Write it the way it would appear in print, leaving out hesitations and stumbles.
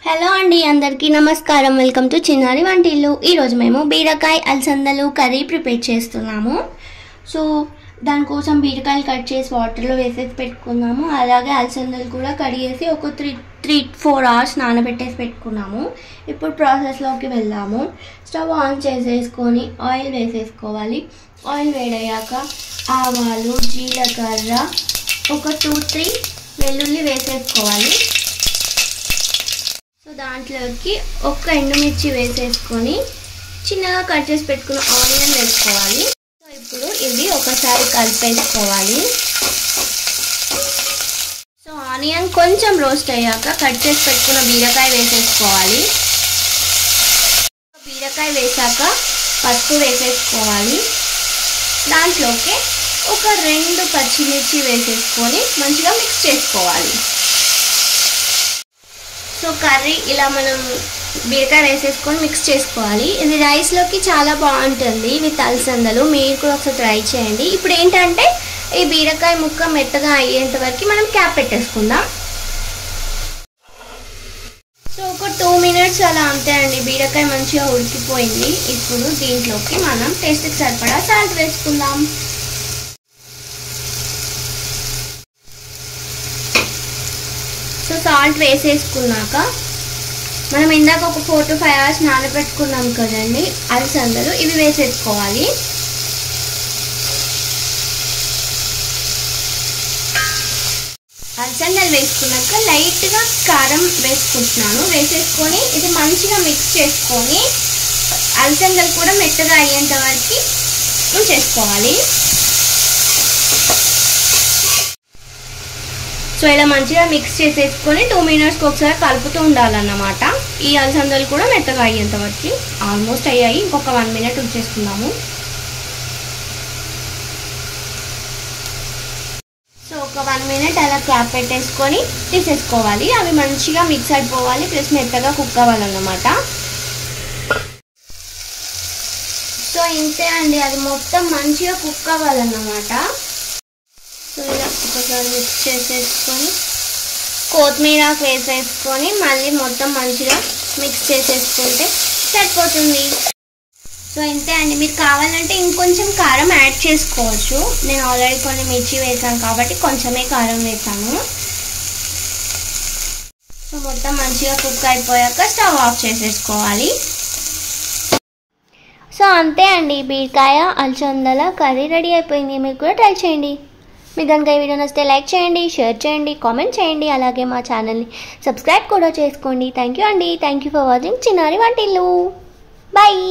Hello అండి, అందరికీ నమస్కారం. వెల్కమ్ టు చిన్నారి వంటిల్లు. ఈరోజు మేము బీరకాయ అలసందలు కర్రీ ప్రిపేర్ చేస్తున్నాము. సో దానికోసం బీరకాయలు కట్ చేసి వాటర్లో వేసేసి పెట్టుకున్నాము. అలాగే అలసందలు కూడా కడిగేసి ఒక 3-4 అవర్స్ నానబెట్టేసి పెట్టుకున్నాము. ఇప్పుడు ప్రాసెస్లోకి వెళ్దాము. స్టవ్ ఆన్ చేసేసుకొని ఆయిల్ వేసేసుకోవాలి. ఆయిల్ వేడయ్యాక ఆవాలు, జీలకర్ర, ఒక 2-3 వెల్లుల్లి వేసేసుకోవాలి. సో దాంట్లోకి ఒక ఎండుమిర్చి వేసేసుకొని చిన్నగా కట్ చేసి పెట్టుకున్న ఆనియన్ వేసుకోవాలి. సో ఇప్పుడు ఇది ఒకసారి కలిపేసుకోవాలి. సో ఆనియన్ కొంచెం రోస్ట్ అయ్యాక కట్ చేసి పెట్టుకున్న బీరకాయ వేసేసుకోవాలి. బీరకాయ వేసాక పసుపు వేసేసుకోవాలి. దాంట్లోకి ఒక 2 పచ్చిమిర్చి వేసేసుకొని మంచిగా మిక్స్ చేసుకోవాలి. సో కర్రీ ఇలా మనం బీరకాయ వేసేసుకొని మిక్స్ చేసుకోవాలి. ఇది రైస్లోకి చాలా బాగుంటుంది విత్ అలసందలు. మీరు కూడా ఒకసారి ట్రై చేయండి. ఇప్పుడు ఏంటంటే ఈ బీరకాయ ముక్క మెత్తగా అయ్యేంత వరకు మనం క్యాప్ పెట్టేసుకుందాం. సో ఒక 2 మినిట్స్ అలా అంతే అండి. బీరకాయ మంచిగా ఉడికిపోయింది. ఇప్పుడు దీంట్లోకి మనం టేస్ట్కి సరిపడా సాల్ట్ వేసుకుందాం. సో సాల్ట్ వేసేసుకున్నాక మనం ఇందాక ఒక 4-5 అవర్స్ నానబెట్టుకున్నాం కదండి అలసందలు, ఇవి వేసేసుకోవాలి. అలసందలు వేసుకున్నాక లైట్గా కారం వేసుకుంటున్నాను. వేసేసుకొని ఇది మంచిగా మిక్స్ చేసుకొని అలసందలు కూడా మెత్తగా అయ్యేంత వరకు ఉంచేసుకోవాలి. సో ఇలా మంచిగా మిక్స్ చేసేసుకొని 2 మినిట్స్కి ఒకసారి కలుపుతూ ఉండాలన్నమాట. ఈ అలసందలు కూడా మెత్తగా అయ్యేంత వరకు ఆల్మోస్ట్ అయ్యాయి. ఇంకొక 1 మినిట్ ఉంచేసుకుందాము. సో ఒక 1 మినిట్ అలా క్యాప్ పెట్టేసుకొని తీసేసుకోవాలి. అవి మంచిగా మిక్స్ అయిపోవాలి, ప్లస్ మెత్తగా కుక్ అవ్వాలన్నమాట. సో ఇంతే అండి, అది మొత్తం మంచిగా కుక్ అవ్వాలన్నమాట. సో ఇలా ఒకసారి మిక్స్ చేసేసుకొని కొత్తిమీర వేసేసుకొని మళ్ళీ మొత్తం మంచిగా మిక్స్ చేసేసుకుంటే సరిపోతుంది. సో ఇంతే అండి. మీరు కావాలంటే ఇంకొంచెం కారం యాడ్ చేసుకోవచ్చు. నేను ఆల్రెడీ కొన్ని మిర్చి వేసాను కాబట్టి కొంచెమే కారం వేసాను. సో మొత్తం మంచిగా కుక్ అయిపోయాక స్టవ్ ఆఫ్ చేసేసుకోవాలి. సో అంతే అండి, బీరకాయ అలసందల కర్రీ రెడీ అయిపోయింది. మీరు కూడా ట్రై చేయండి. మీకు కనుక ఈ వీడియో నచ్చితే లైక్ చేయండి, షేర్ చేయండి, కామెంట్ చేయండి. అలాగే మా ఛానల్ని సబ్స్క్రైబ్ కూడా చేసుకోండి. థ్యాంక్ యూ అండి. థ్యాంక్ యూ ఫర్ వాచింగ్ చిన్నారి వంటిల్లు. బాయ్.